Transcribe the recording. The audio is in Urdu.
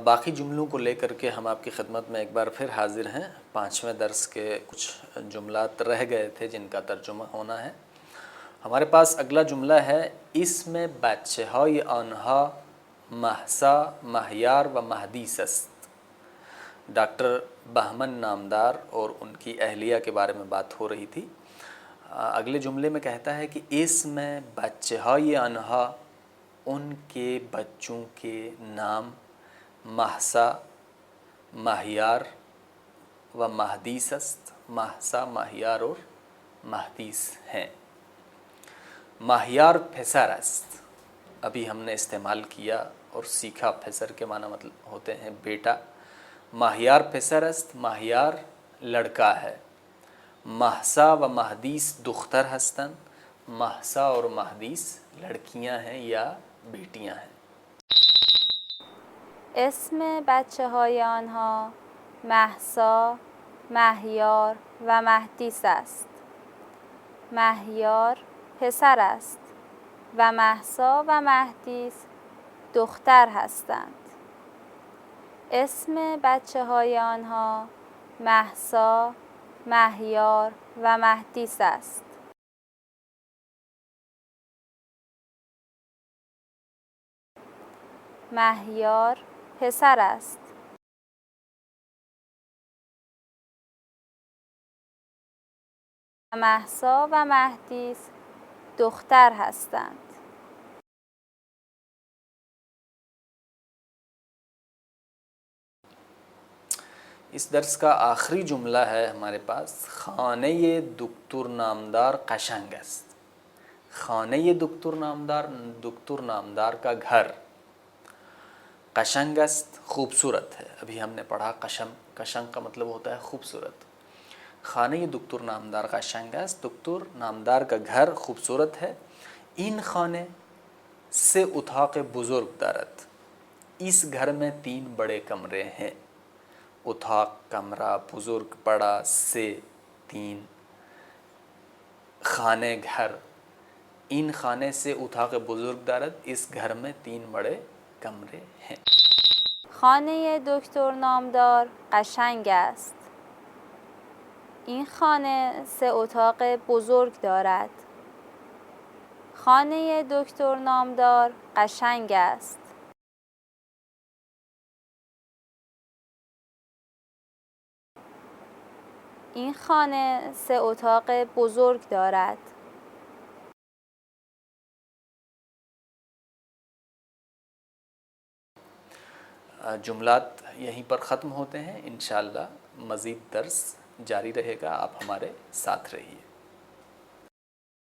باقی جملوں کو لے کر کے ہم آپ کی خدمت میں ایک بار پھر حاضر ہیں۔ 5ویں درس کے کچھ جملات رہ گئے تھے جن کا ترجمہ ہونا ہے۔ ہمارے پاس اگلا جملہ ہے اسم بچه های آنها مهسا مهیار و مهدیس است۔ ڈاکٹر بہمن نامدار اور ان کی اہلیہ کے بارے میں بات ہو رہی تھی۔ اگلے جملے میں کہتا ہے کہ اسم بچه های آنها، ان کے بچوں کے نام، مہسا، مہیار و مہدیس است، مہسا، مہیار اور مہدیس ہیں۔ مہیار پسر است، ابھی ہم نے استعمال کیا اور سیکھا، پسر کے معنی مطلب ہوتے ہیں بیٹا۔ مہیار پسر است، مہیار لڑکا ہے۔ مہسا و مہدیس دختر هستند، مہسا اور مہدیس لڑکیاں ہیں یا بیٹیاں ہیں۔ اسم بچه های آنها مهسا، مهیار و مهدیس است. مهیار پسر است و مهسا و مهدیس دختر هستند. اسم بچه های آنها مهسا، مهیار و مهدیس است. مهیار پسر است و مهسا و مهدیس دختر هستند. اس درس کا آخری جملہ ہے ہمارے پاس خانه دکتر نامدار قشنگ است۔ خانه دکتر نامدار، دکتر نامدار کا گھر، قشنگ است خوبصورت ہے۔ ابھی ہم نے پڑھا قشنگ کا مطلب ہوتا ہے خوبصورت۔ خانه دکتر نامدار قشنگ است، دکتر نامدار کا گھر خوبصورت ہے۔ این خانه سه اتاق بزرگ دارد، اس گھر میں 3 بڑے کمرے ہیں۔ اتاق کمرہ، بزرگ بڑا، سے 3، خانے گھر۔ این خانے سے اتاق بزرگ دارد، اس گھر میں 3 بڑے کمرے ہیں۔ خانه دکتر نامدار قشنگ است. این خانه 3 اتاق بزرگ دارد. خانه دکتر نامدار قشنگ است. این خانه 3 اتاق بزرگ دارد. جملات یہیں پر ختم ہوتے ہیں۔ انشاءاللہ مزید درس جاری رہے گا، آپ ہمارے ساتھ رہیے۔